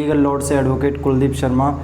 Legal Lord से advocate Kuldeep Sharma.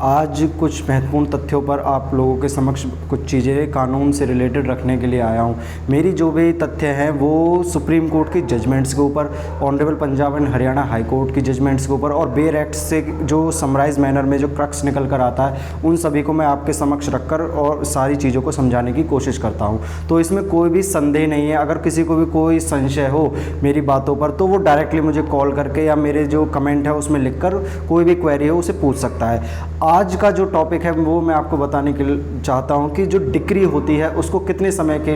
आज कुछ महत्वपूर्ण तथ्यों पर आप लोगों के समक्ष कुछ चीज़ें कानून से रिलेटेड रखने के लिए आया हूं। मेरी जो भी तथ्य हैं वो सुप्रीम कोर्ट की जजमेंट्स के ऊपर, honourable Punjab and Haryana high court की जजमेंट्स के ऊपर और बेयर एक्ट से जो समराइज मैनर में जो क्रक्स निकल कर आता है उन सभी को मैं आपके समक्ष रखकर और सारी चीज़ों को समझाने की कोशिश करता हूँ। तो इसमें कोई भी संदेह नहीं है। अगर किसी को भी कोई संशय हो मेरी बातों पर तो वो डायरेक्टली मुझे कॉल करके या मेरे जो कमेंट है उसमें लिखकर कोई भी क्वेरी हो उसे पूछ सकता है। आज का जो टॉपिक है वो मैं आपको बताने के लिए चाहता हूँ कि जो डिक्री होती है उसको कितने समय के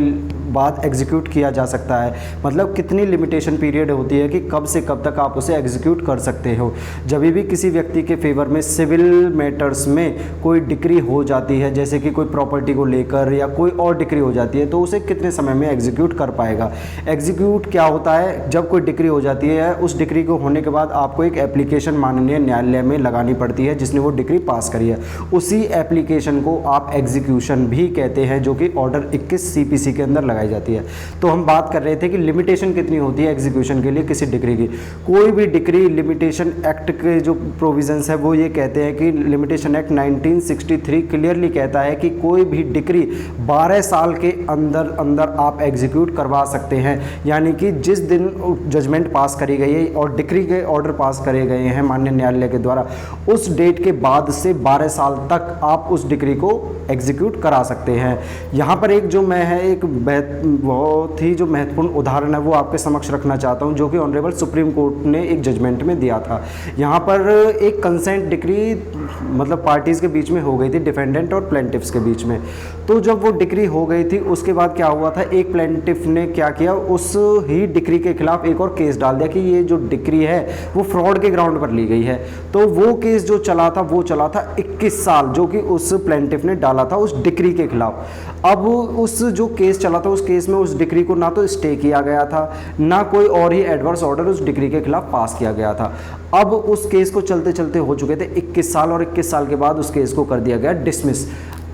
बाद एग्जीक्यूट किया जा सकता है, मतलब कितनी लिमिटेशन पीरियड होती है कि कब से कब तक आप उसे एग्जीक्यूट कर सकते हो। जब भी किसी व्यक्ति के फेवर में सिविल मैटर्स में कोई डिक्री हो जाती है, जैसे कि कोई प्रॉपर्टी को लेकर या कोई और डिक्री हो जाती है, तो उसे कितने समय में एग्जीक्यूट कर पाएगा। एग्जीक्यूट क्या होता है, जब कोई डिक्री हो जाती है उस डिक्री को होने के बाद आपको एक एप्लीकेशन माननीय न्यायालय में लगानी पड़ती है जिसने वो डिक्री पास करी है। उसी एप्लीकेशन को आप एग्जीक्यूशन भी कहते हैं, जो कि ऑर्डर 21 CPC के अंदर लगाई जाती है। तो हम बात कर रहे थे कि लिमिटेशन कितनी होती है एग्जीक्यूशन के लिए किसी डिक्री की। कोई भी डिक्री लिमिटेशन एक्ट के जो प्रोविजंस है वो ये कहते हैं कि लिमिटेशन एक्ट 1963 क्लियरली कहता है कि कोई भी डिक्री 12 साल के अंदर अंदर आप एग्जीक्यूट करवा सकते हैं। यानी कि जिस दिन जजमेंट पास करी गई है और डिक्री के ऑर्डर पास करे गए हैं माननीय न्यायालय के द्वारा, उस डेट के बाद से 12 साल तक आप उस डिक्री को एग्जीक्यूट करा सकते हैं। यहाँ पर एक जो मैं है एक बहुत ही जो महत्वपूर्ण उदाहरण है वो आपके समक्ष रखना चाहता हूँ, जो कि ऑनरेबल सुप्रीम कोर्ट ने एक जजमेंट में दिया था। यहाँ पर एक कंसेंट डिक्री मतलब पार्टीज़ के बीच में हो गई थी, डिफेंडेंट और प्लेंटिफ्स के बीच में। तो जब वो डिक्री हो गई थी उसके बाद क्या हुआ था, एक प्लेंटिफ ने क्या किया, उस ही डिक्री के खिलाफ एक और केस डाल दिया कि ये जो डिक्री है वो फ्रॉड के ग्राउंड पर ली गई है। तो वो केस जो चला था वो चला था 21 साल, जो कि उस प्लेंटिफ ने डाला था उस डिक्री के खिलाफ। अब उस जो केस चला था उस केस में उस डिक्री को ना तो स्टे किया गया था, ना कोई और ही एडवर्स ऑर्डर उस डिक्री के खिलाफ पास किया गया था। अब उस केस को चलते चलते हो चुके थे 21 साल और 21 साल के बाद उस केस को कर दिया गया डिसमिस।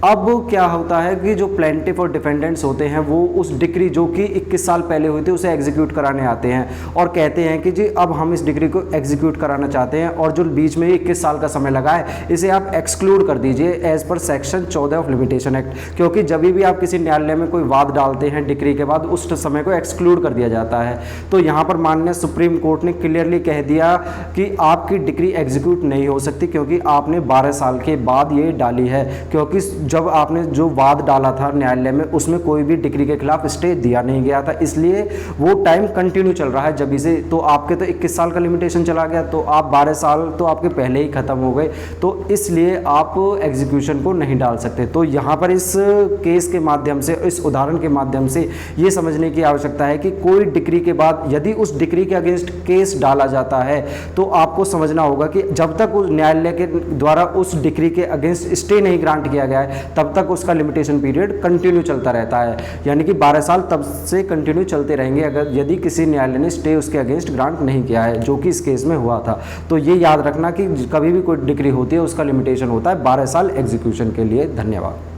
अब क्या होता है कि जो प्लेंटिफ और डिफेंडेंट्स होते हैं वो उस डिक्री जो कि 21 साल पहले हुई थी उसे एग्जीक्यूट कराने आते हैं और कहते हैं कि जी अब हम इस डिक्री को एग्जीक्यूट कराना चाहते हैं और जो बीच में 21 साल का समय लगा है इसे आप एक्सक्लूड कर दीजिए as per section 14 of limitation act. क्योंकि जब भी आप किसी न्यायालय में कोई वाद डालते हैं डिक्री के बाद उस समय को एक्सक्लूड कर दिया जाता है। तो यहाँ पर माननीय सुप्रीम कोर्ट ने क्लियरली कह दिया कि आपकी डिक्री एग्जीक्यूट नहीं हो सकती क्योंकि आपने 12 साल के बाद ये डाली है। क्योंकि जब आपने जो वाद डाला था न्यायालय में उसमें कोई भी डिक्री के खिलाफ स्टे दिया नहीं गया था, इसलिए वो टाइम कंटिन्यू चल रहा है जब से। तो आपके तो 21 साल का लिमिटेशन चला गया, तो आप 12 साल तो आपके पहले ही खत्म हो गए, तो इसलिए आप एग्जीक्यूशन को नहीं डाल सकते। तो यहाँ पर इस केस के माध्यम से, इस उदाहरण के माध्यम से ये समझने की आवश्यकता है कि कोई डिक्री के बाद यदि उस डिक्री के अगेंस्ट केस डाला जाता है तो आपको समझना होगा कि जब तक उस न्यायालय के द्वारा उस डिक्री के अगेंस्ट स्टे नहीं ग्रांट किया गया है तब तक उसका लिमिटेशन पीरियड कंटिन्यू चलता रहता है। यानी कि 12 साल तब से कंटिन्यू चलते रहेंगे अगर यदि किसी न्यायालय ने स्टे उसके अगेंस्ट ग्रांट नहीं किया है, जो कि इस केस में हुआ था। तो ये याद रखना कि कभी भी कोई डिक्री होती है उसका लिमिटेशन होता है 12 साल एग्जीक्यूशन के लिए। धन्यवाद।